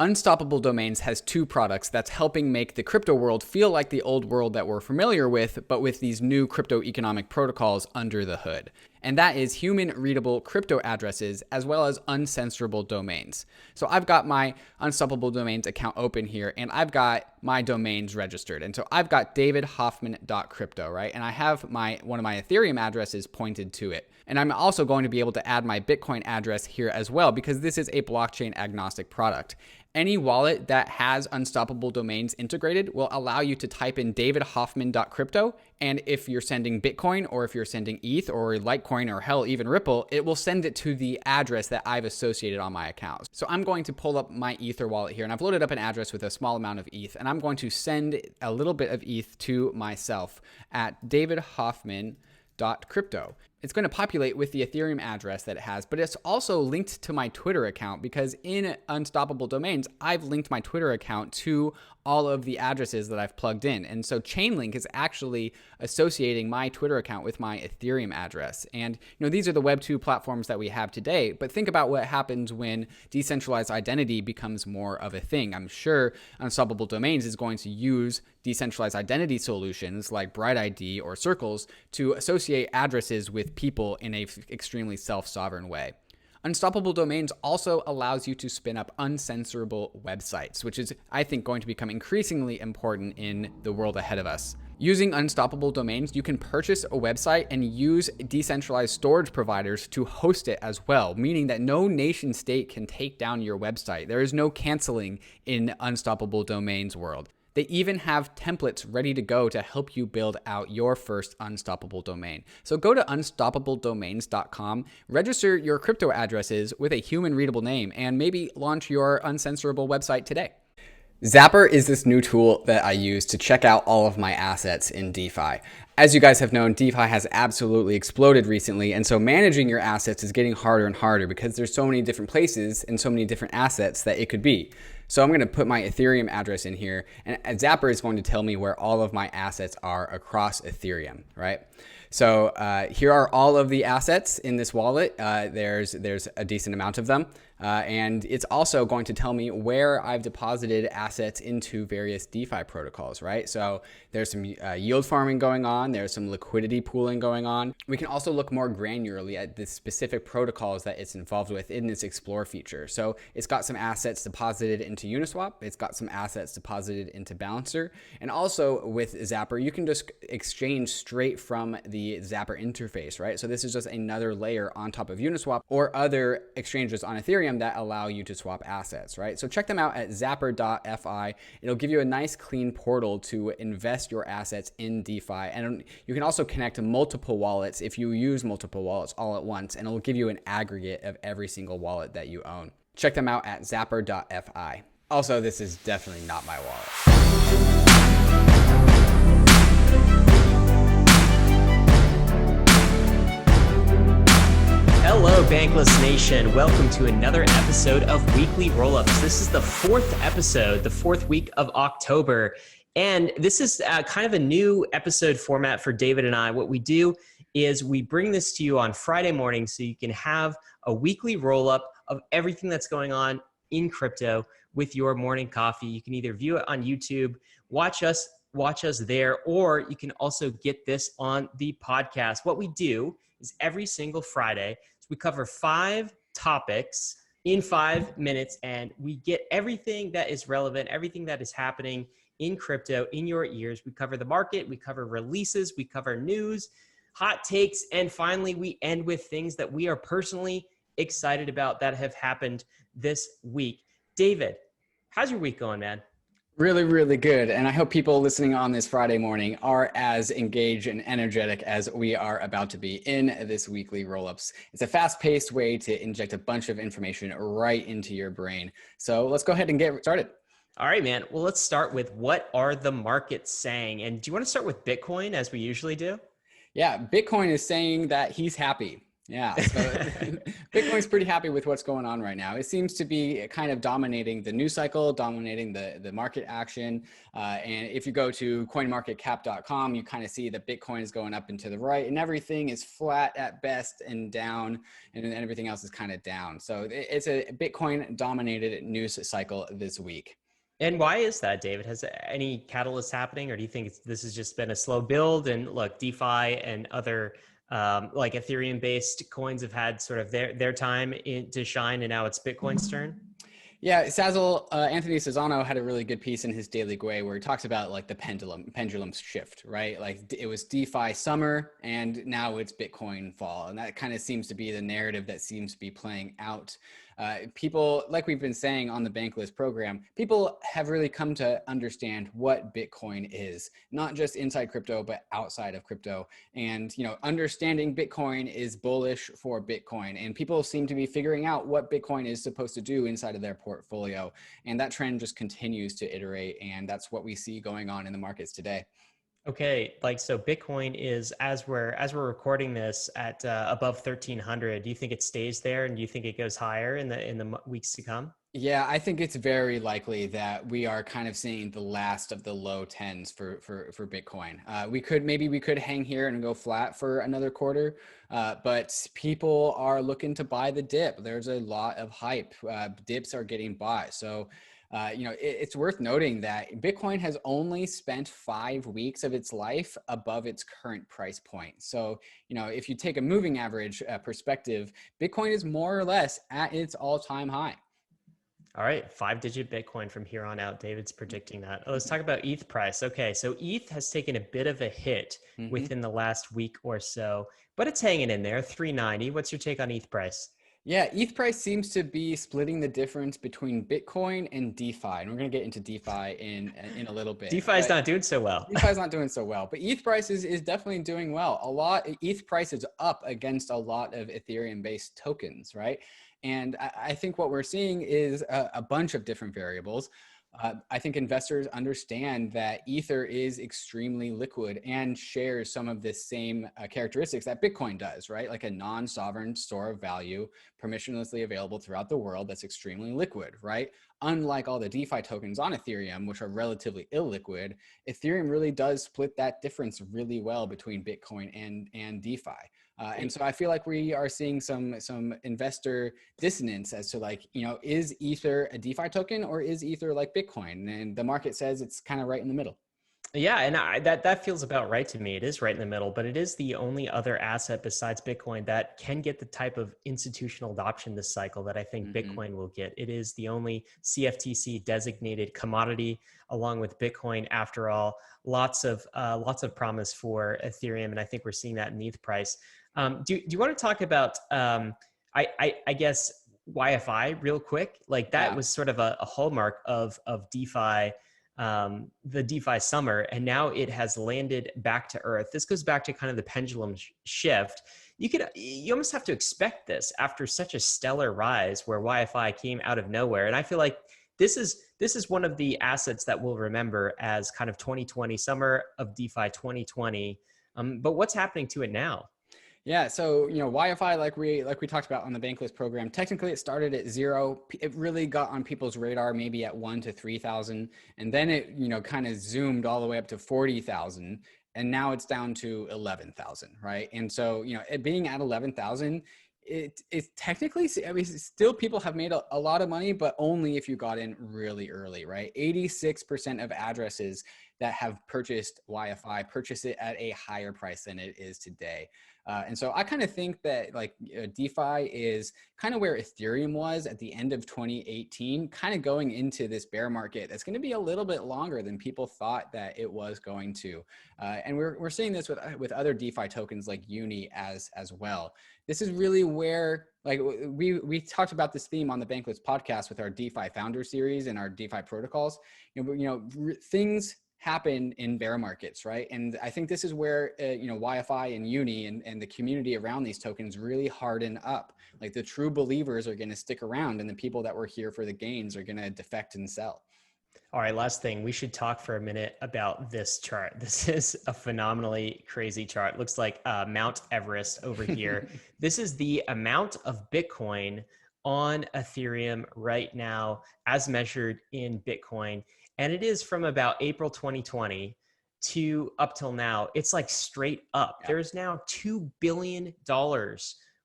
Unstoppable Domains has two products that's helping make the crypto world feel like the old world that we're familiar with, but with these new crypto economic protocols under the hood. And that is human readable crypto addresses as well as uncensorable domains. So I've got my Unstoppable Domains account open here and I've got my domains registered. And so I've got davidhoffman.crypto, right? And I have one of my Ethereum addresses pointed to it. And I'm also going to be able to add my Bitcoin address here as well because this is a blockchain agnostic product. Any wallet that has Unstoppable Domains integrated will allow you to type in davidhoffman.crypto. And if you're sending Bitcoin or if you're sending ETH or Litecoin or hell, even Ripple, it will send it to the address that I've associated on my account. So I'm going to pull up my Ether wallet here and I've loaded up an address with a small amount of ETH and I'm going to send a little bit of ETH to myself at davidhoffman.crypto. It's going to populate with the Ethereum address that it has, but it's also linked to my Twitter account because in Unstoppable Domains, I've linked my Twitter account to all of the addresses that I've plugged in. And so Chainlink is actually associating my Twitter account with my Ethereum address. And these are the Web 2 platforms that we have today, but think about what happens when decentralized identity becomes more of a thing. I'm sure Unstoppable Domains is going to use decentralized identity solutions like Bright ID or Circles to associate addresses with people in a extremely self-sovereign way. Unstoppable Domains also allows you to spin up uncensorable websites, which is, I think, going to become increasingly important in the world ahead of us. Using Unstoppable Domains, you can purchase a website and use decentralized storage providers to host it as well, meaning that no nation state can take down your website. There is no canceling in Unstoppable Domains world. They even have templates ready to go to help you build out your first unstoppable domain. So go to unstoppabledomains.com, register your crypto addresses with a human readable name, and maybe launch your uncensorable website today. ZAPPER is this new tool that I use to check out all of my assets in DeFi. As you guys have known, DeFi has absolutely exploded recently, and so managing your assets is getting harder and harder because there's so many different places and so many different assets that it could be. So I'm going to put my Ethereum address in here, and ZAPPER is going to tell me where all of my assets are across Ethereum, right? So here are all of the assets in this wallet. There's a decent amount of them. And it's also going to tell me where I've deposited assets into various DeFi protocols, right? So there's some yield farming going on. There's some liquidity pooling going on. We can also look more granularly at the specific protocols that it's involved with in this Explore feature. So it's got some assets deposited into Uniswap. It's got some assets deposited into Balancer. And also with ZAPPER, you can just exchange straight from the ZAPPER interface, right? So this is just another layer on top of Uniswap or other exchanges on Ethereum that allow you to swap assets, right? So check them out at zapper.fi. It'll give you a nice clean portal to invest your assets in DeFi. And you can also connect to multiple wallets if you use multiple wallets all at once, and it'll give you an aggregate of every single wallet that you own. Check them out at zapper.fi. Also, this is definitely not my wallet. Hello, Bankless Nation. Welcome to another episode of Weekly Rollups. This is the fourth episode, the fourth week of October. And this is kind of a new episode format for David and I. What we do is we bring this to you on Friday morning so you can have a weekly rollup of everything that's going on in crypto with your morning coffee. You can either view it on YouTube, watch us there, or you can also get this on the podcast. What we do is every single Friday, we cover 5 topics in 5 minutes, and we get everything that is relevant, everything that is happening in crypto in your ears. We cover the market, we cover releases, we cover news, hot takes, and finally, we end with things that we are personally excited about that have happened this week. David, how's your week going, man? Really, really good. And I hope people listening on this Friday morning are as engaged and energetic as we are about to be in this weekly rollups. It's a fast-paced way to inject a bunch of information right into your brain. So let's go ahead and get started. All right, man. Well, let's start with what are the markets saying? And do you want to start with Bitcoin as we usually do? Yeah, Bitcoin is saying that he's happy. Yeah, so Bitcoin's pretty happy with what's going on right now. It seems to be kind of dominating the news cycle, dominating the market action. And if you go to coinmarketcap.com, you kind of see that Bitcoin is going up and to the right, and everything is flat at best and down, and then everything else is kind of down. So it's a Bitcoin dominated news cycle this week. And why is that, David? Has any catalyst happening, or do you think this has just been a slow build? And look, DeFi and other like Ethereum-based coins have had sort of their time to shine, and now it's Bitcoin's turn. Yeah, Anthony Sassano had a really good piece in his Daily Gwei where he talks about like the pendulum shift, right? Like it was DeFi summer and now it's Bitcoin fall. And that kind of seems to be the narrative that seems to be playing out. People, like we've been saying on the Bankless program, people have really come to understand what Bitcoin is, not just inside crypto, but outside of crypto. And, understanding Bitcoin is bullish for Bitcoin. And people seem to be figuring out what Bitcoin is supposed to do inside of their portfolio. And that trend just continues to iterate. And that's what we see going on in the markets today. Okay, so Bitcoin is, as we're recording this, at above 1,300. Do you think it stays there, and do you think it goes higher in the weeks to come? Yeah, I think it's very likely that we are kind of seeing the last of the low tens for Bitcoin. We could hang here and go flat for another quarter, but people are looking to buy the dip. There's a lot of hype. Dips are getting bought. So it's worth noting that Bitcoin has only spent 5 weeks of its life above its current price point. So, if you take a moving average perspective, Bitcoin is more or less at its all-time high. All right, 5-digit Bitcoin from here on out. David's predicting that. Let's talk about ETH price. Okay, so ETH has taken a bit of a hit within the last week or so, but it's hanging in there, 390. What's your take on ETH price? Yeah, ETH price seems to be splitting the difference between Bitcoin and DeFi. And we're going to get into DeFi in a little bit. DeFi is not doing so well. DeFi is not doing so well, but ETH price is definitely doing well. ETH price is up against a lot of Ethereum-based tokens, right? And I think what we're seeing is a bunch of different variables. I think investors understand that Ether is extremely liquid and shares some of the same characteristics that Bitcoin does, right? Like a non-sovereign store of value, permissionlessly available throughout the world that's extremely liquid, right? Unlike all the DeFi tokens on Ethereum, which are relatively illiquid, Ethereum really does split that difference really well between Bitcoin and DeFi. And so I feel like we are seeing some investor dissonance as to like, is Ether a DeFi token or is Ether like Bitcoin? And the market says it's kind of right in the middle. Yeah, and that feels about right to me. It is right in the middle, but it is the only other asset besides Bitcoin that can get the type of institutional adoption this cycle that I think Bitcoin will get. It is the only CFTC designated commodity, along with Bitcoin. After all, lots of promise for Ethereum, and I think we're seeing that in ETH price. Do you want to talk about I guess YFI real quick? Like that was sort of a hallmark of DeFi. The DeFi summer, and now it has landed back to earth. This goes back to kind of the pendulum shift. You almost have to expect this after such a stellar rise where YFI came out of nowhere. And I feel like this is one of the assets that we'll remember as kind of 2020, summer of DeFi 2020. But what's happening to it now? Yeah, so YFI, like we talked about on the Bankless program, technically it started at 0. It really got on people's radar maybe at 1 to 3,000, and then it kind of zoomed all the way up to 40,000, and now it's down to 11,000, right? And so it being at 11,000, it's technically, I mean, still people have made a lot of money, but only if you got in really early, right? 86% of addresses that have purchased YFI purchase it at a higher price than it is today. And so I kind of think that like DeFi is kind of where Ethereum was at the end of 2018, kind of going into this bear market that's going to be a little bit longer than people thought that it was going to. And we're seeing this with other DeFi tokens like Uni as well. This is really where, like, we talked about this theme on the Bankless podcast with our DeFi founder series and our DeFi protocols. Things happen in bear markets, right? And I think this is where YFI and Uni and the community around these tokens really harden up. Like the true believers are going to stick around, and the people that were here for the gains are going to defect and sell. All right, last thing, we should talk for a minute about this chart. This is a phenomenally crazy chart. Looks like Mount Everest over here. This is the amount of Bitcoin on Ethereum right now as measured in Bitcoin. And it is from about April 2020 to up till now. It's like straight up. Yeah. There's now $2 billion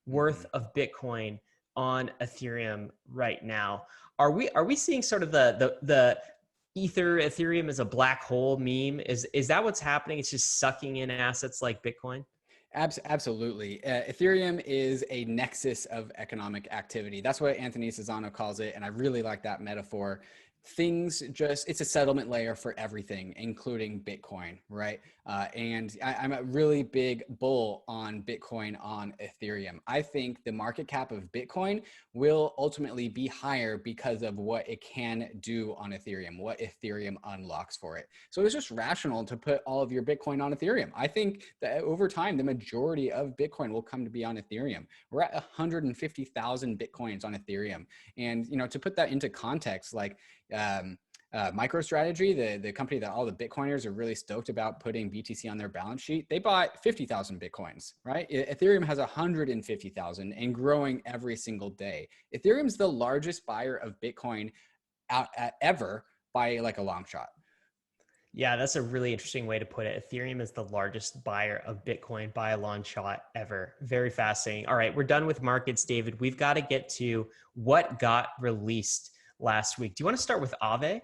worth of Bitcoin on Ethereum right now. Are we seeing sort of the Ethereum is a black hole meme? Is that what's happening? It's just sucking in assets like Bitcoin? Absolutely. Ethereum is a nexus of economic activity. That's what Anthony Sassano calls it. And I really like that metaphor. It's a settlement layer for everything, including Bitcoin, right? And I'm a really big bull on Bitcoin on Ethereum. I think the market cap of Bitcoin will ultimately be higher because of what it can do on Ethereum, what Ethereum unlocks for it. So it's just rational to put all of your Bitcoin on Ethereum. I think that over time, the majority of Bitcoin will come to be on Ethereum. We're at 150,000 Bitcoins on Ethereum. And, to put that into context, like, MicroStrategy, the company that all the Bitcoiners are really stoked about putting BTC on their balance sheet, they bought 50,000 Bitcoins, right? Ethereum has 150,000 and growing every single day. Ethereum's the largest buyer of Bitcoin ever by like a long shot. Yeah, that's a really interesting way to put it. Ethereum is the largest buyer of Bitcoin by a long shot ever. Very fascinating. All right, we're done with markets, David. We've got to get to what got released last week. Do you want to start with Aave?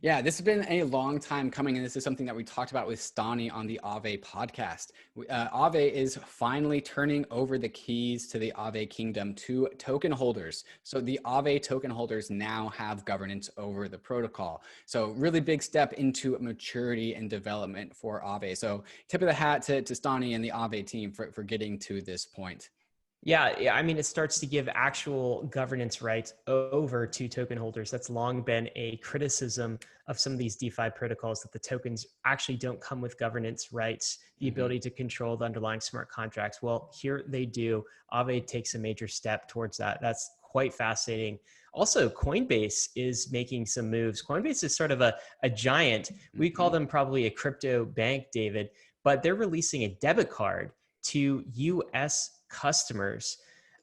Yeah, this has been a long time coming, and this is something that we talked about with Stani on the Aave podcast. Aave is finally turning over the keys to the Aave kingdom to token holders. So the Aave token holders now have governance over the protocol. So really big step into maturity and development for Aave. So tip of the hat to Stani and the Aave team for getting to this point. Yeah, I mean, it starts to give actual governance rights over to token holders. That's long been a criticism of some of these DeFi protocols, that the tokens actually don't come with governance rights, the ability to control the underlying smart contracts. Well, here they do. Aave takes a major step towards that. That's quite fascinating. Also, Coinbase is making some moves. Coinbase is sort of a giant. We call them probably a crypto bank, David, but they're releasing a debit card to US customers.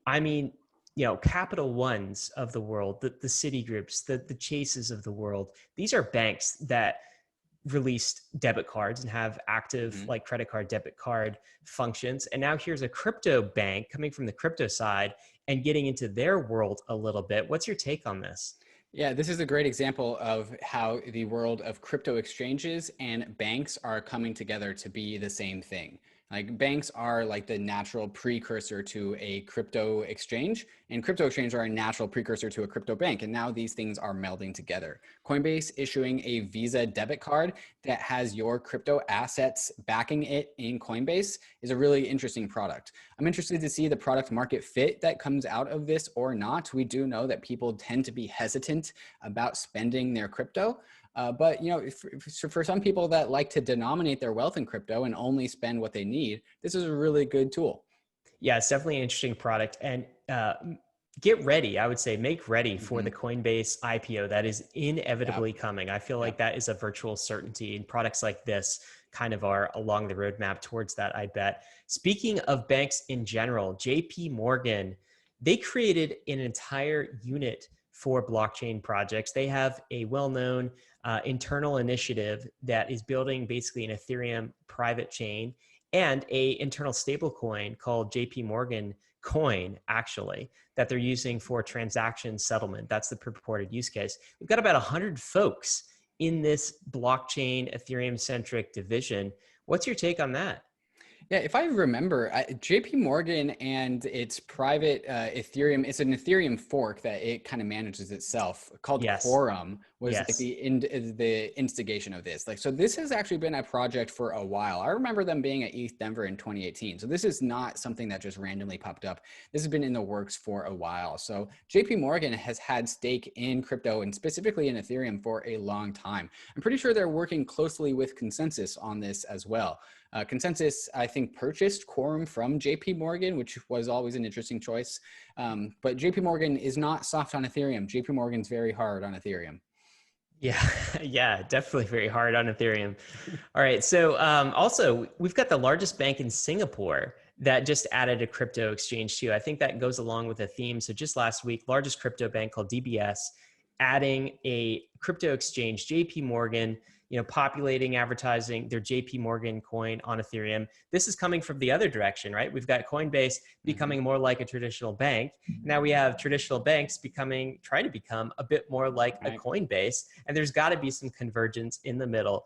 I mean, Capital Ones of the world, the Citigroups, the Chases of the world. These are banks that released debit cards and have active like credit card, debit card functions. And now here's a crypto bank coming from the crypto side and getting into their world a little bit. What's your take on this? Yeah, this is a great example of how the world of crypto exchanges and banks are coming together to be the same thing. Like, banks are like the natural precursor to a crypto exchange, and crypto exchanges are a natural precursor to a crypto bank. And now these things are melding together. Coinbase issuing a Visa debit card that has your crypto assets backing it in Coinbase is a really interesting product. I'm interested to see the product market fit that comes out of this or not. We do know that people tend to be hesitant about spending their crypto. But for some people that like to denominate their wealth in crypto and only spend what they need, this is a really good tool. Yeah, it's definitely an interesting product. And get ready, I would say, make ready for the Coinbase IPO that is inevitably coming. I feel like that is a virtual certainty, and products like this kind of are along the roadmap towards that, I bet. Speaking of banks in general, JP Morgan, they created an entire unit for blockchain projects. They have a well-known internal initiative that is building basically an Ethereum private chain and a internal stablecoin called JP Morgan Coin, actually, that they're using for transaction settlement. That's the purported use case. We've got about 100 folks in this blockchain Ethereum-centric division. What's your take on that? Yeah, if I remember, JP Morgan and its private Ethereum, it's an Ethereum fork that it kind of manages itself called Quorum, was like the instigation of this. Like, so this has actually been a project for a while. I remember them being at ETH Denver in 2018. So this is not something that just randomly popped up. This has been in the works for a while. So JP Morgan has had stake in crypto and specifically in Ethereum for a long time. I'm pretty sure they're working closely with Consensus on this as well. Consensus, I think, purchased Quorum from JP Morgan, which was always an interesting choice. But JP Morgan is not soft on Ethereum. JP Morgan's very hard on Ethereum. Yeah, yeah, definitely very hard on Ethereum. All right, so also we've got the largest bank in Singapore that just added a crypto exchange too. I think that goes along with a theme. So just last week, largest crypto bank called DBS adding a crypto exchange, JP Morgan, populating advertising their JP Morgan coin on Ethereum. This is coming from the other direction, right? We've got Coinbase becoming more like a traditional bank. Now we have traditional banks trying to become a bit more like a Coinbase, and there's got to be some convergence in the middle.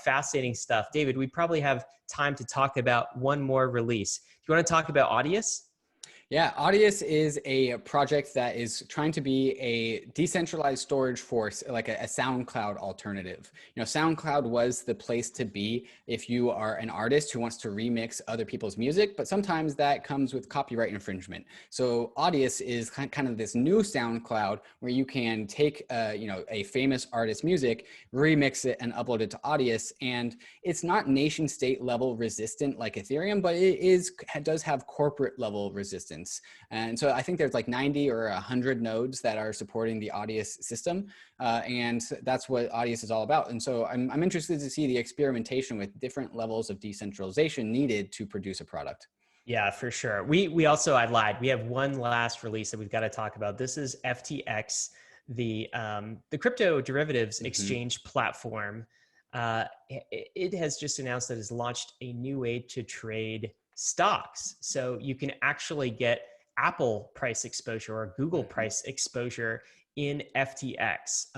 Fascinating stuff. David, we probably have time to talk about one more release. Do you want to talk about Audius? Yeah, Audius is a project that is trying to be a decentralized storage for like a SoundCloud alternative. SoundCloud was the place to be if you are an artist who wants to remix other people's music, but sometimes that comes with copyright infringement. So Audius is kind of this new SoundCloud where you can take a famous artist's music, remix it, and upload it to Audius. And it's not nation state level resistant like Ethereum, but it does have corporate level resistance. And so I think there's like 90 or 100 nodes that are supporting the Audius system. And that's what Audius is all about. And so I'm interested to see the experimentation with different levels of decentralization needed to produce a product. Yeah, for sure. We also, I lied. We have one last release that we've got to talk about. This is FTX, the crypto derivatives exchange platform. It has just announced that it's launched a new way to trade stocks. So you can actually get Apple price exposure or Google price exposure in FTX.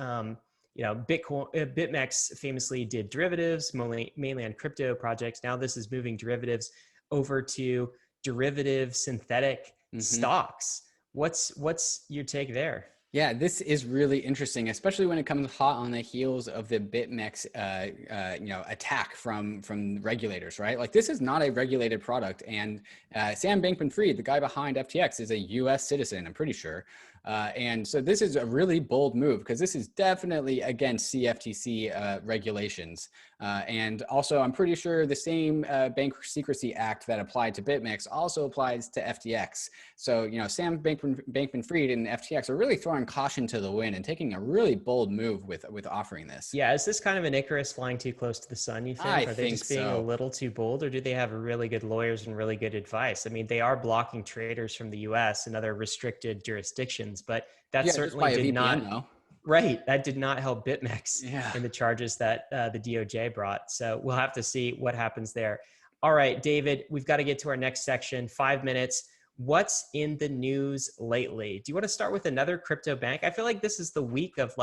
BitMEX famously did derivatives, mainly on crypto projects. Now this is moving derivatives over to derivative synthetic stocks. What's your take there? Yeah, this is really interesting, especially when it comes hot on the heels of the BitMEX, attack from regulators, right? Like this is not a regulated product, and Sam Bankman-Fried, the guy behind FTX, is a U.S. citizen, I'm pretty sure. And so this is a really bold move because this is definitely against CFTC regulations. And also, I'm pretty sure the same Bank Secrecy Act that applied to BitMEX also applies to FTX. So, Sam Bankman-Fried and FTX are really throwing caution to the wind and taking a really bold move with offering this. Yeah, is this kind of an Icarus flying too close to the sun, you think? Are they just being a little too bold, or do they have really good lawyers and really good advice? I mean, they are blocking traders from the US and other restricted jurisdictions, but that certainly did not. Though. Right, that did not help BitMEX in the charges that the DOJ brought. So we'll have to see what happens there. All right, David, we've got to get to our next section. 5 minutes. What's in the news lately? Do you want to start with another crypto bank? I feel like this is the week of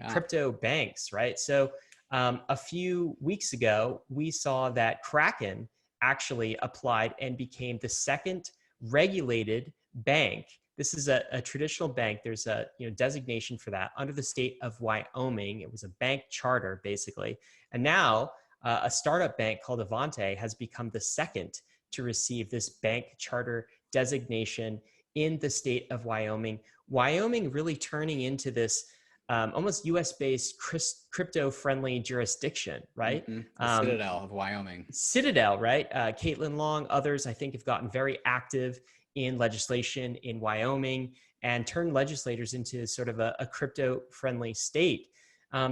crypto banks, right? So a few weeks ago, we saw that Kraken actually applied and became the second regulated bank. This is a traditional bank. There's a designation for that under the state of Wyoming. It was a bank charter, basically. And now a startup bank called Avante has become the second to receive this bank charter designation in the state of Wyoming. Wyoming really turning into this almost US-based crypto-friendly jurisdiction, right? The Citadel of Wyoming. Citadel, right? Caitlin Long, others, I think, have gotten very active in legislation in Wyoming and turned legislators into sort of a crypto-friendly state.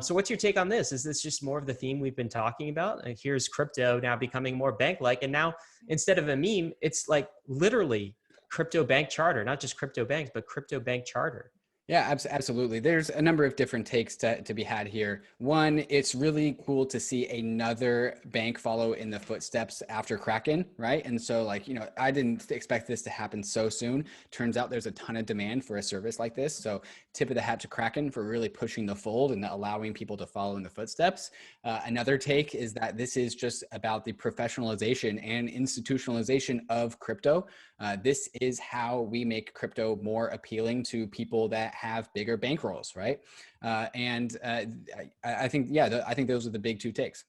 So what's your take on this? Is this just more of the theme we've been talking about? Here's crypto now becoming more bank-like, and now instead of a meme, it's like literally crypto bank charter, not just crypto banks, but crypto bank charter. Yeah, absolutely. There's a number of different takes to be had here. One, it's really cool to see another bank follow in the footsteps after Kraken, right? And so I didn't expect this to happen so soon. Turns out there's a ton of demand for a service like this. So tip of the hat to Kraken for really pushing the fold and allowing people to follow in the footsteps. Another take is that this is just about the professionalization and institutionalization of crypto. This is how we make crypto more appealing to people that have bigger bankrolls, right? I think, I think those are the big two takes.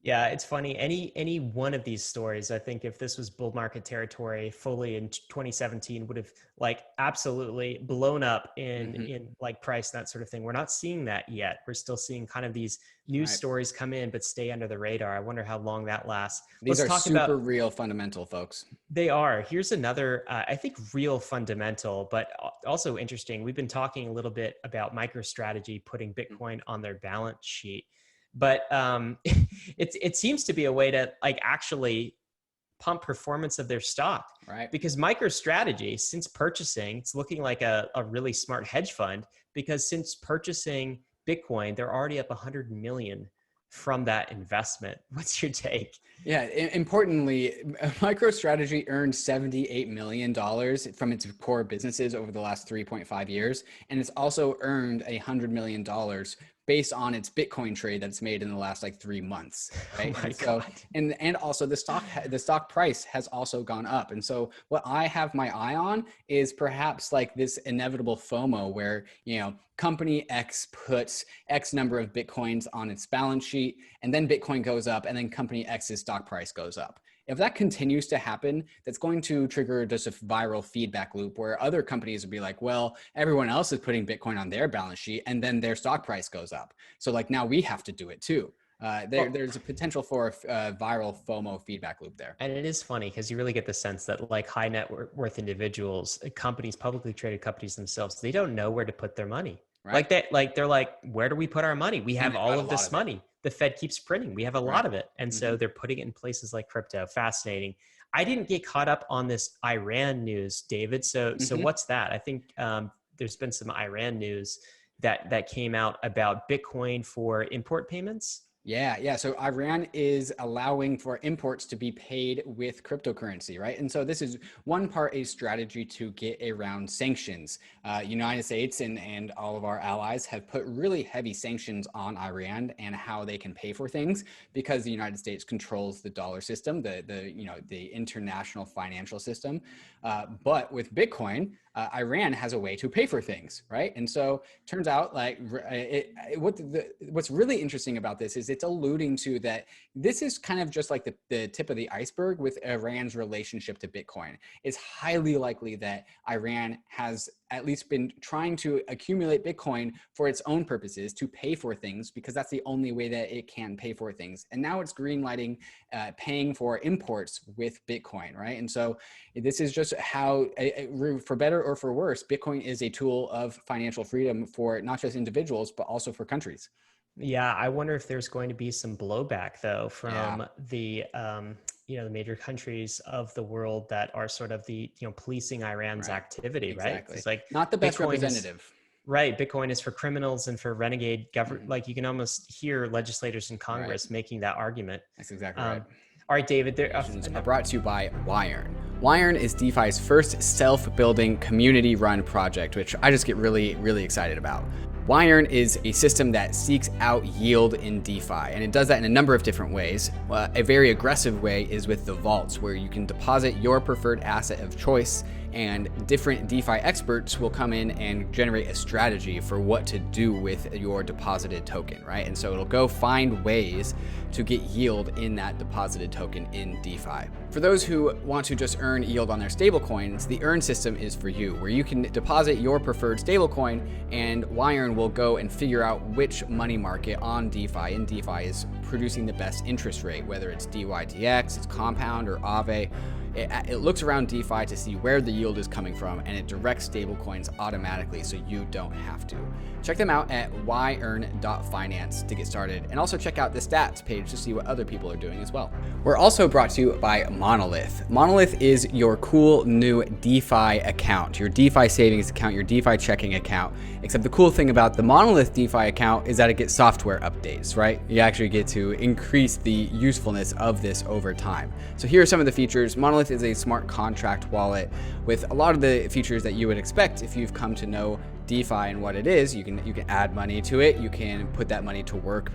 Yeah, it's funny. Any one of these stories, I think if this was bull market territory fully in 2017 would have like absolutely blown up in like price and that sort of thing. We're not seeing that yet. We're still seeing kind of these news Right. stories come in but stay under the radar. I wonder how long that lasts. These Let's are talk super about real fundamental, folks. they are. Here's another, I think, real fundamental, but also interesting. We've been talking a little bit about MicroStrategy putting Bitcoin on their balance sheet, but it seems to be a way to like actually pump performance of their stock, Right. because MicroStrategy, since purchasing, it's looking like a really smart hedge fund, because since purchasing Bitcoin, they're already up 100 million from that investment. What's your take? Yeah, importantly, MicroStrategy earned $78 million from its core businesses over the last 3.5 years. And it's also earned $100 million based on its Bitcoin trade that's made in the last like 3 months. Right. Oh my And so, God. and also the stock price has also gone up. And so what I have my eye on is perhaps like this inevitable FOMO where, you know, company X puts X number of Bitcoins on its balance sheet, and then Bitcoin goes up, and then company X's stock price goes up. If that continues to happen, that's going to trigger just a viral feedback loop where other companies would be like, well, everyone else is putting Bitcoin on their balance sheet, and then their stock price goes up. So like now we have to do it too. There's a potential for a viral FOMO feedback loop there. And it is funny because you really get the sense that like high net worth individuals, companies, publicly traded companies themselves, they don't know where to put their money. Right. They're like, where do we put our money? We have all of this money. The Fed keeps printing. We have a lot of it. And so they're putting it in places like crypto. Fascinating. I didn't get caught up on this Iran news, David. So what's that? I think there's been some Iran news that came out about Bitcoin for import payments. Yeah. So Iran is allowing for imports to be paid with cryptocurrency, right? And so this is one part a strategy to get around sanctions. United States and all of our allies have put really heavy sanctions on Iran and how they can pay for things because the United States controls the dollar system, the international financial system. But with Bitcoin, Iran has a way to pay for things, right? And so turns out like what's really interesting about this is it's alluding to that this is kind of just like the tip of the iceberg with Iran's relationship to Bitcoin. It's highly likely that Iran has at least been trying to accumulate Bitcoin for its own purposes to pay for things because that's the only way that it can pay for things. And now it's greenlighting paying for imports with Bitcoin, right? And so this is just how, for better or for worse, Bitcoin is a tool of financial freedom for not just individuals, but also for countries. Yeah, I wonder if there's going to be some blowback though from the the major countries of the world that are sort of the policing Iran's activity, exactly. right? It's like not the best Bitcoin representative. Right, Bitcoin is for criminals and for renegade government. Like you can almost hear legislators in Congress making that argument. That's exactly right. All right, David. Are brought to you by YEARN. YEARN is DeFi's first self-building, community-run project, which I just get really, really excited about. YEARN is a system that seeks out yield in DeFi, and it does that in a number of different ways. A very aggressive way is with the vaults, where you can deposit your preferred asset of choice, and different DeFi experts will come in and generate a strategy for what to do with your deposited token, right? And so it'll go find ways to get yield in that deposited token in DeFi. For those who want to just earn yield on their stablecoins, the Earn system is for you, where you can deposit your preferred stablecoin and YEARN will go and figure out which money market on DeFi and DeFi is producing the best interest rate, whether it's DYDX, it's Compound, or Aave. It looks around DeFi to see where the yield is coming from, and it directs stablecoins automatically so you don't have to. Check them out at yearn.finance to get started, and also check out the stats page to see what other people are doing as well. We're also brought to you by MONOLITH. MONOLITH is your cool new DeFi account, your DeFi savings account, your DeFi checking account. Except the cool thing about the MONOLITH DeFi account is that it gets software updates, right? You actually get to increase the usefulness of this over time. So here are some of the features. MONOLITH is a smart contract wallet with a lot of the features that you would expect if you've come to know DeFi and what it is. You can add money to it. You can put that money to work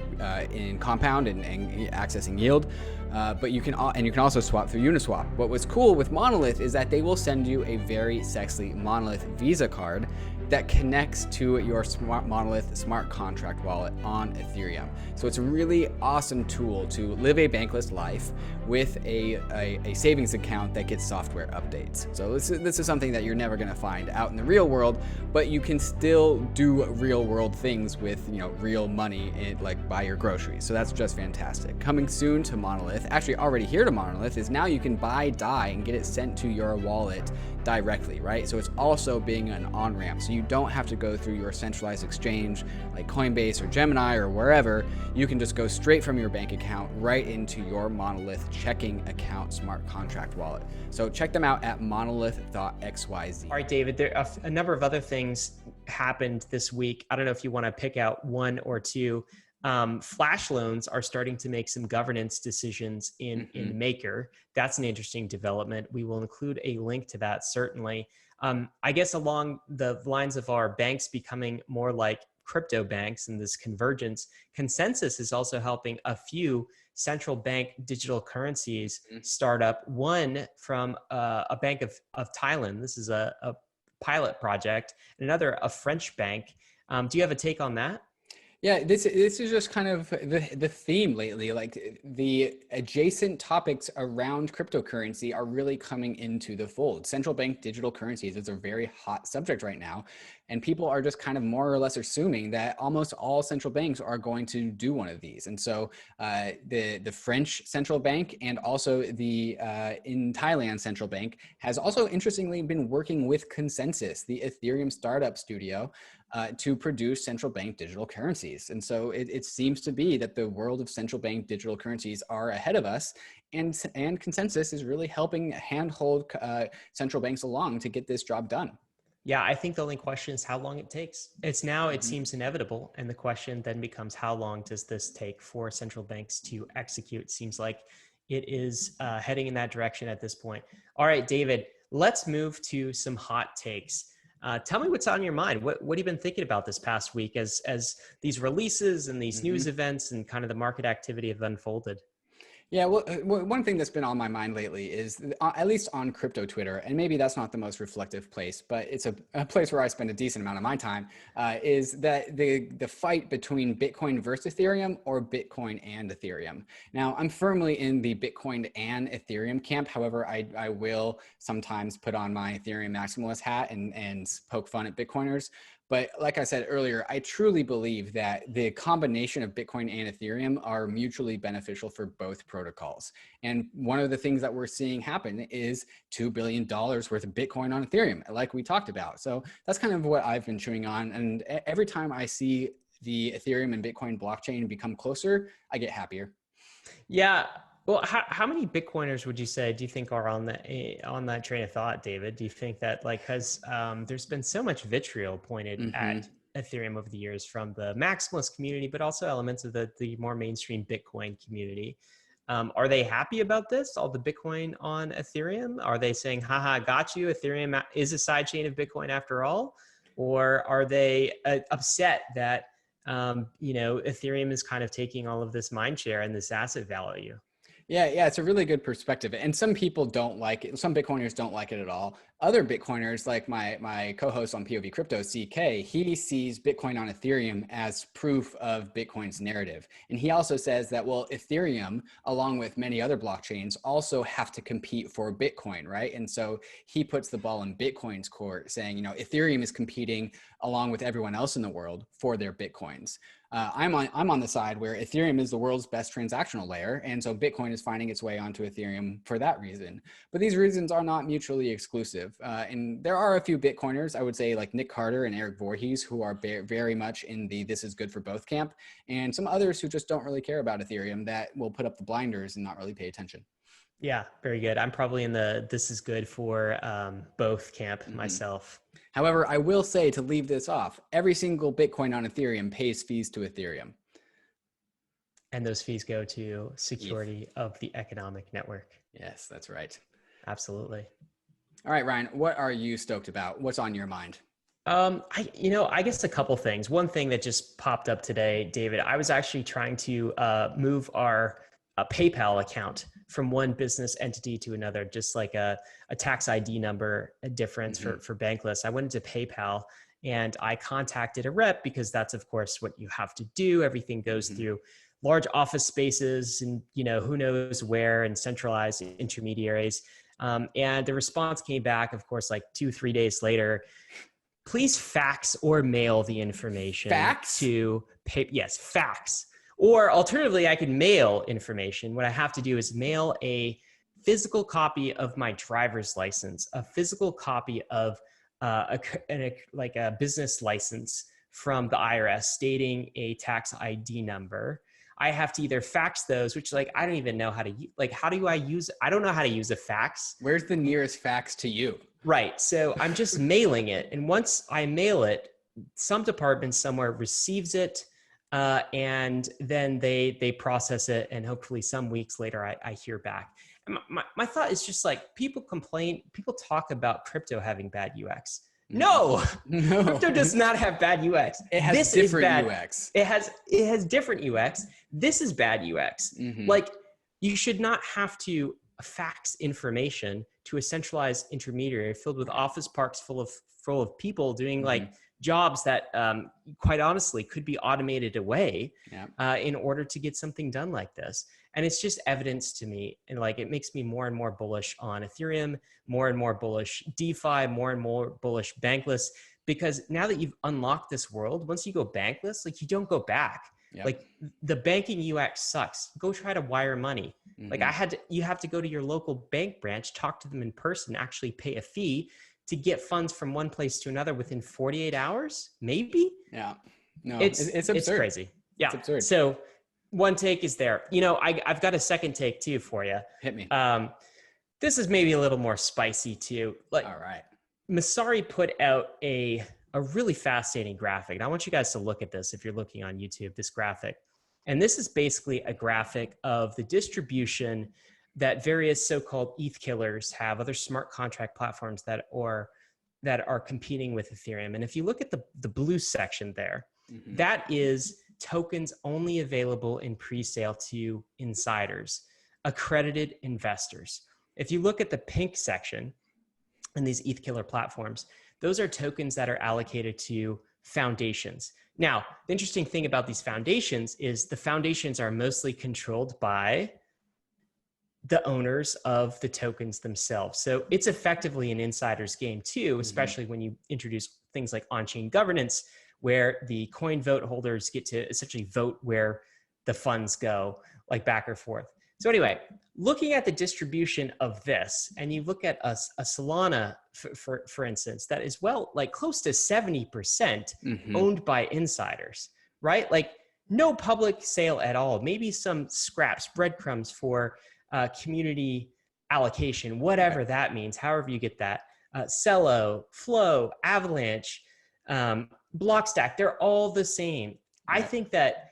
in Compound and accessing yield. But you can also swap through Uniswap. What was cool with MONOLITH is that they will send you a very sexy MONOLITH Visa card that connects to your Monolith smart contract wallet on Ethereum. So it's a really awesome tool to live a bankless life with a savings account that gets software updates. So this is something that you're never going to find out in the real world, but you can still do real world things with, real money, like buy your groceries. So that's just fantastic. Coming soon to Monolith, actually already here to Monolith, is now you can buy DAI and get it sent to your wallet directly, right? So it's also being an on-ramp. So you don't have to go through your centralized exchange like Coinbase or Gemini or wherever. You can just go straight from your bank account right into your Monolith checking account smart contract wallet. So check them out at monolith.xyz. All right, David, there are a number of other things happened this week. I don't know if you want to pick out one or two. Flash loans are starting to make some governance decisions in Maker. That's an interesting development. We will include a link to that, certainly. I guess along the lines of our banks becoming more like crypto banks and this convergence, Consensus is also helping a few central bank digital currencies start up. One from a bank of Thailand. This is a pilot project. And another, a French bank. Do you have a take on that? Yeah, this is just kind of the theme lately. Like the adjacent topics around cryptocurrency are really coming into the fold. Central bank digital currencies is a very hot subject right now. And people are just kind of more or less assuming that almost all central banks are going to do one of these. And so the French central bank and also the in Thailand central bank has also interestingly been working with Consensus, the Ethereum startup studio, to produce central bank digital currencies. And so it seems to be that the world of central bank digital currencies are ahead of us, and Consensus is really helping handhold central banks along to get this job done. Yeah, I think the only question is how long it takes. It's now, it seems inevitable. And the question then becomes, how long does this take for central banks to execute? It seems like it is heading in that direction at this point. All right, David, let's move to some hot takes. Tell me what's on your mind. What have you been thinking about this past week as these releases and these news events and kind of the market activity have unfolded? Yeah, well, one thing that's been on my mind lately is, at least on crypto Twitter, and maybe that's not the most reflective place, but it's a place where I spend a decent amount of my time, is that the fight between Bitcoin versus Ethereum or Bitcoin and Ethereum. Now, I'm firmly in the Bitcoin and Ethereum camp. However, I will sometimes put on my Ethereum maximalist hat and poke fun at Bitcoiners. But like I said earlier, I truly believe that the combination of Bitcoin and Ethereum are mutually beneficial for both protocols. And one of the things that we're seeing happen is $2 billion worth of Bitcoin on Ethereum, like we talked about. So that's kind of what I've been chewing on. And every time I see the Ethereum and Bitcoin blockchain become closer, I get happier. Yeah. Well, how many Bitcoiners would you say do you think are on that train of thought, David? Do you think that because there's been so much vitriol pointed at Ethereum over the years from the maximalist community, but also elements of the more mainstream Bitcoin community? Are they happy about this? All the Bitcoin on Ethereum? Are they saying, haha, got you, Ethereum is a sidechain of Bitcoin after all? Or are they upset that Ethereum is kind of taking all of this mind share and this asset value? Yeah, it's a really good perspective. And some people don't like it. Some Bitcoiners don't like it at all. Other Bitcoiners, like my co-host on POV Crypto, CK, he sees Bitcoin on Ethereum as proof of Bitcoin's narrative. And he also says that, well, Ethereum, along with many other blockchains, also have to compete for Bitcoin, right? And so he puts the ball in Bitcoin's court, saying, Ethereum is competing along with everyone else in the world for their Bitcoins. I'm on the side where Ethereum is the world's best transactional layer, and so Bitcoin is finding its way onto Ethereum for that reason. But these reasons are not mutually exclusive, and there are a few Bitcoiners, I would say, like Nick Carter and Eric Voorhees, who are very much in the "this is good for both" camp, and some others who just don't really care about Ethereum that will put up the blinders and not really pay attention. Yeah, very good. I'm probably in the "this is good for both" camp myself. However, I will say, to leave this off, every single Bitcoin on Ethereum pays fees to Ethereum. And those fees go to security of the economic network. Yes, that's right. Absolutely. All right, Ryan, what are you stoked about? What's on your mind? I guess a couple things. One thing that just popped up today, David, I was actually trying to move our PayPal account from one business entity to another, just like a tax ID number, a difference for Bankless. I went into PayPal And I contacted a rep because that's, of course, what you have to do. Everything goes through large office spaces and, you know, who knows where, and centralized intermediaries. And the response came back, of course, like 2-3 days later. Please fax or mail the information Fax? to pay. Yes, fax. Or alternatively, I can mail information. What I have to do is mail a physical copy of my driver's license, a physical copy of a business license from the IRS stating a tax ID number. I have to either fax those, which like, I don't even know how to, like, how do I use, I don't know how to use a fax. Where's the nearest fax to you? Right. So I'm just mailing it. And once I mail it, some department somewhere receives it, and then they process it. And hopefully some weeks later, I hear back. And my thought is just like, people talk about crypto having bad UX. No, crypto does not have bad UX. It has different UX. It has different UX. This is bad UX. Like, you should not have to fax information to a centralized intermediary filled with office parks full of people doing like jobs that quite honestly could be automated away in order to get something done like this. And it's just evidence to me, and like, it makes me more and more bullish on Ethereum, more and more bullish DeFi, more and more bullish Bankless, because now that you've unlocked this world, once you go Bankless, like, you don't go back. Like, the banking UX sucks. Go try to wire money. Like, you have to go to your local bank branch, talk to them in person, actually pay a fee to get funds from one place to another within 48 hours, maybe. Yeah, no, it's absurd. It's crazy. Yeah, it's absurd. So one take is there. You know, I've got a second take too for you. Hit me. This is maybe a little more spicy too. Like, all right, Masari put out a really fascinating graphic. And I want you guys to look at this if you're looking on YouTube, this graphic. And this is basically a graphic of the distribution that various so-called ETH killers have, other smart contract platforms that are competing with Ethereum. And if you look at the blue section there, that is tokens only available in pre-sale to insiders, accredited investors. If you look at the pink section in these ETH killer platforms, those are tokens that are allocated to foundations. Now, the interesting thing about these foundations is the foundations are mostly controlled by the owners of the tokens themselves. So it's effectively an insider's game too, especially when you introduce things like on-chain governance, where the coin vote holders get to essentially vote where the funds go, like back or forth. So anyway, looking at the distribution of this, and you look at a Solana, for instance, that is like close to 70% owned by insiders, right? Like, no public sale at all, maybe some scraps, breadcrumbs for community allocation, whatever that means, however you get that. Cello, Flow, Avalanche, Blockstack, they're all the same. I think that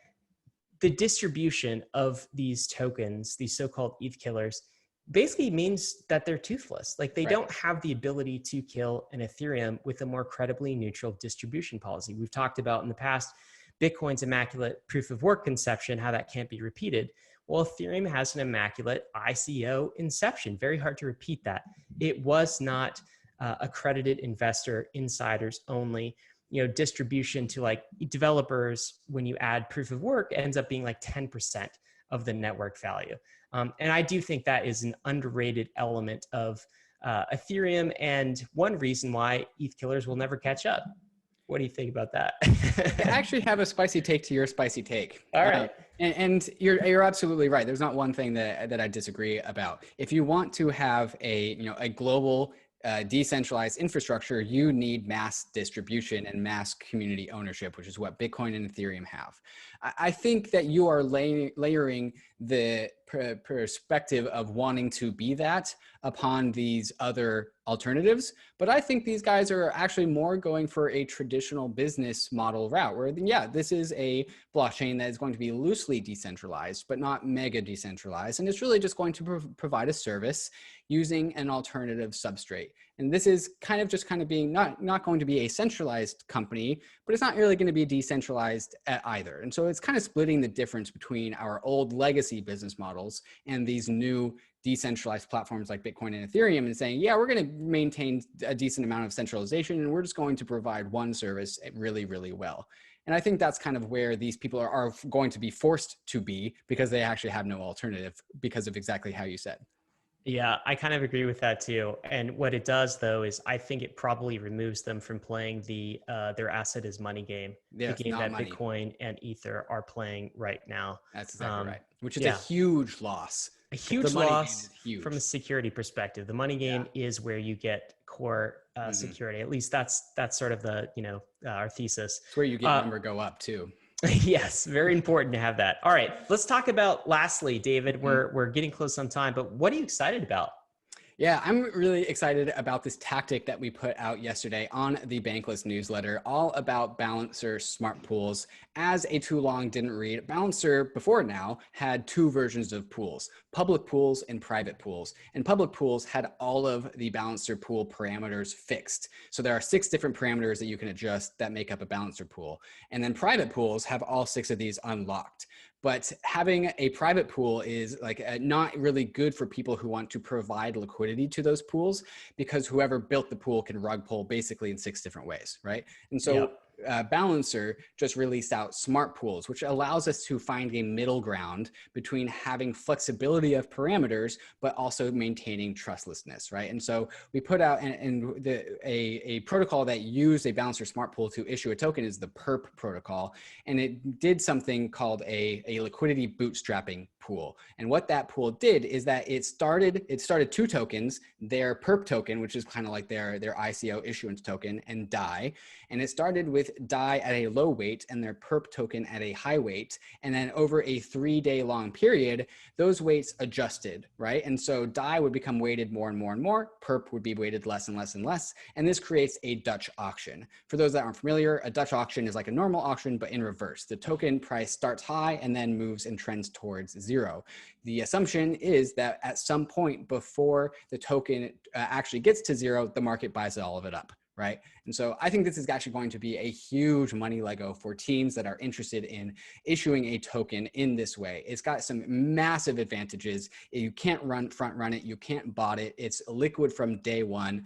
the distribution of these tokens, these so-called ETH killers, basically means that they're toothless. Like, they don't have the ability to kill an Ethereum with a more credibly neutral distribution policy. We've talked about in the past Bitcoin's immaculate proof of work conception, how that can't be repeated. Well, Ethereum has an immaculate ICO inception. Very hard to repeat that. It was not accredited investor, insiders only. You know, distribution to like developers, when you add proof of work, ends up being like 10% of the network value. And I do think that is an underrated element of Ethereum, and one reason why ETH killers will never catch up. What do you think about that? I actually have a spicy take to your spicy take. All right. And you're absolutely right. There's not one thing that I disagree about. If you want to have a global decentralized infrastructure, you need mass distribution and mass community ownership, which is what Bitcoin and Ethereum have. I think that you are layering the perspective of wanting to be that upon these other alternatives. But I think these guys are actually more going for a traditional business model route where, yeah, this is a blockchain that is going to be loosely decentralized, but not mega decentralized. And it's really just going to provide a service using an alternative substrate. And this is kind of being not going to be a centralized company, but it's not really going to be decentralized either. And so it's kind of splitting the difference between our old legacy business models and these new decentralized platforms like Bitcoin and Ethereum and saying, yeah, we're going to maintain a decent amount of centralization and we're just going to provide one service really, really well. And I think that's kind of where these people are going to be forced to be because they actually have no alternative because of exactly how you said. Yeah, I kind of agree with that too. And what it does though is I think it probably removes them from playing the their asset is money game, Yeah, the game not that money. Bitcoin and Ether are playing right now. That's exactly right. Which is yeah. a huge loss. A huge the money loss game is huge. From a security perspective. The money game is where you get core security. At least that's sort of the our thesis. It's where you get number go up too. Yes, very important to have that. All right, let's talk about lastly, David. We're getting close on time, but what are you excited about? Yeah, I'm really excited about this tactic that we put out yesterday on the Bankless newsletter, all about Balancer smart pools. As a too long didn't read, Balancer before now had two versions of pools, public pools and private pools. And public pools had all of the Balancer pool parameters fixed. So there are 6 different parameters that you can adjust that make up a Balancer pool. And then private pools have all 6 of these unlocked. But having a private pool is not really good for people who want to provide liquidity to those pools, because whoever built the pool can rug pull basically in 6 different ways, right? And so Balancer just released out smart pools, which allows us to find a middle ground between having flexibility of parameters, but also maintaining trustlessness, right? And so we put out a protocol that used a Balancer smart pool to issue a token is the PERP protocol. And it did something called a liquidity bootstrapping pool. And what that pool did is that it started 2 tokens, their PERP token, which is kind of like their ICO issuance token, and DAI. And it started with DAI at a low weight and their PERP token at a high weight. And then over a 3-day long period, those weights adjusted, right? And so DAI would become weighted more and more and more. PERP would be weighted less and less and less. And this creates a Dutch auction. For those that aren't familiar, a Dutch auction is like a normal auction, but in reverse. The token price starts high and then moves and trends towards 0. The assumption is that at some point before the token actually gets to 0, the market buys all of it up, right? And so I think this is actually going to be a huge money Lego for teams that are interested in issuing a token in this way. It's got some massive advantages. You can't front run it. You can't bot it. It's liquid from day one.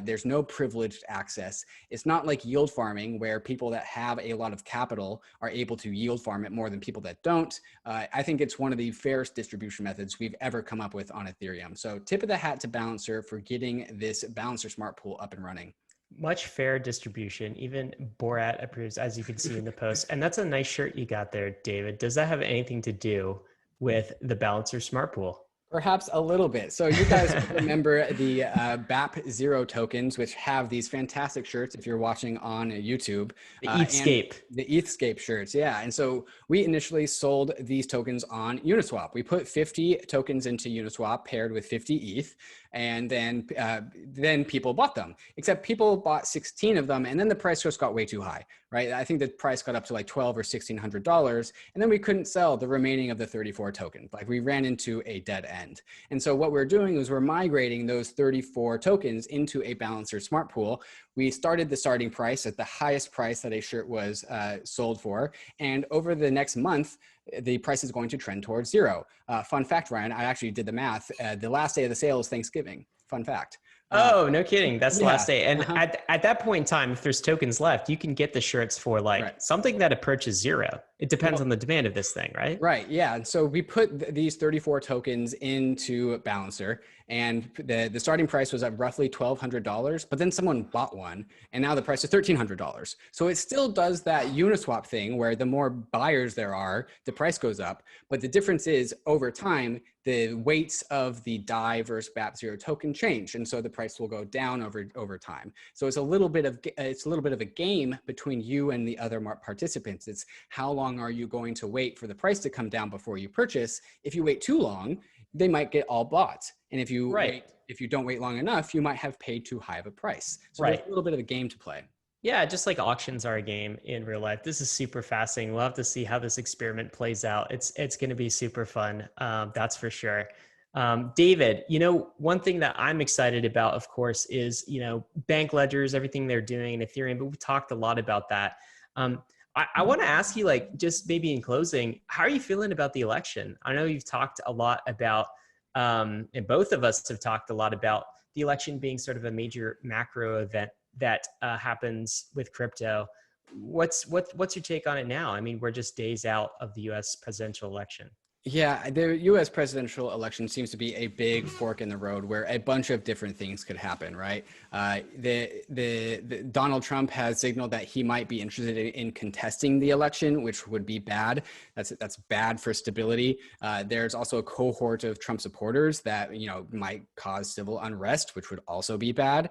There's no privileged access. It's not like yield farming where people that have a lot of capital are able to yield farm it more than people that don't. I think it's one of the fairest distribution methods we've ever come up with on Ethereum. So tip of the hat to Balancer for getting this Balancer smart pool up and running. Much fair distribution. Even Borat approves, as you can see in the post. And that's a nice shirt you got there, David. Does that have anything to do with the Balancer smart pool? Perhaps a little bit. So you guys remember the BAP0 tokens, which have these fantastic shirts if you're watching on YouTube. The ETHscape. The ETHscape shirts, yeah. And so we initially sold these tokens on Uniswap. We put 50 tokens into Uniswap paired with 50 ETH. And then people bought them, except people bought 16 of them. And then the price just got way too high, right? I think the price got up to like $1,200 or $1,600. And then we couldn't sell the remaining of the 34 tokens. Like we ran into a dead end. And so what we're doing is we're migrating those 34 tokens into a Balancer smart pool. We started the starting price at the highest price that a shirt was sold for. And over the next month, the price is going to trend towards 0. Fun fact, Ryan, I actually did the math. The last day of the sale is Thanksgiving. Fun fact. Oh, no kidding. That's the last day. And at that point in time, if there's tokens left, you can get the shirts for something that approaches 0. It depends on the demand of this thing, right? Right. Yeah. And so we put these 34 tokens into Balancer, and the starting price was at roughly $1,200, but then someone bought one and now the price is $1,300. So it still does that Uniswap thing where the more buyers there are, the price goes up. But the difference is over time, the weights of the DAI versus BAP0 token change. And so the price will go down over time. So it's a little bit of a game between you and the other participants. It's how long are you going to wait for the price to come down before you purchase? If you wait too long, they might get all bought. And if you if you don't wait long enough, you might have paid too high of a price. So there's a little bit of a game to play. Yeah, just like auctions are a game in real life. This is super fascinating. We'll have to see how this experiment plays out. It's going to be super fun. That's for sure. David, one thing that I'm excited about, of course, is, bank ledgers, everything they're doing in Ethereum, but we've talked a lot about that. I want to ask you, just maybe in closing, how are you feeling about the election? I know you've talked a lot about And both of us have talked a lot about the election being sort of a major macro event that happens with crypto. What's your take on it now? I mean, we're just days out of the U.S. presidential election. Yeah, the U.S. presidential election seems to be a big fork in the road where a bunch of different things could happen, right? The Donald Trump has signaled that he might be interested in contesting the election, which would be bad. That's bad for stability. There's also a cohort of Trump supporters that might cause civil unrest, which would also be bad.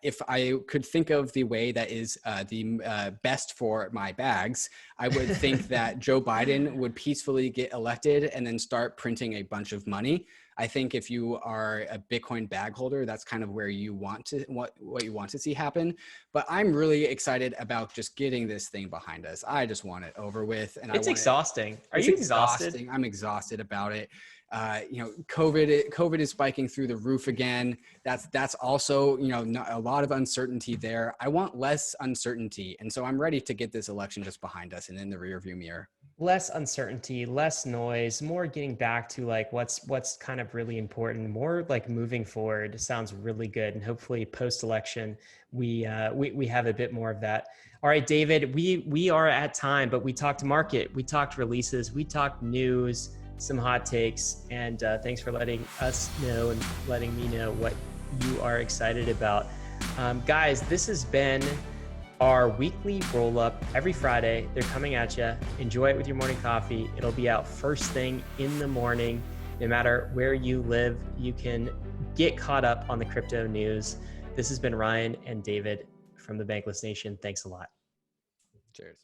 If I could think of the way that is the best for my bags, I would think that Joe Biden would peacefully get elected and then start printing a bunch of money. I think if you are a Bitcoin bag holder, that's kind of where you want to what you want to see happen. But I'm really excited about just getting this thing behind us. I just want it over with. And it's exhausting. Are you exhausted? I'm exhausted about it. COVID is spiking through the roof again. That's also, a lot of uncertainty there. I want less uncertainty. And so I'm ready to get this election just behind us and in the rearview mirror. Less uncertainty, less noise, more getting back to like what's kind of really important, more like moving forward. Sounds really good. And hopefully post-election, we have a bit more of that. All right, David, we are at time, but we talked market, we talked releases, we talked news, some hot takes, and thanks for letting us know and letting me know what you are excited about. Guys, this has been our weekly roll up every Friday. They're coming at you. Enjoy it with your morning coffee. It'll be out first thing in the morning. No matter where you live, you can get caught up on the crypto news. This has been Ryan and David from the Bankless Nation. Thanks a lot. Cheers.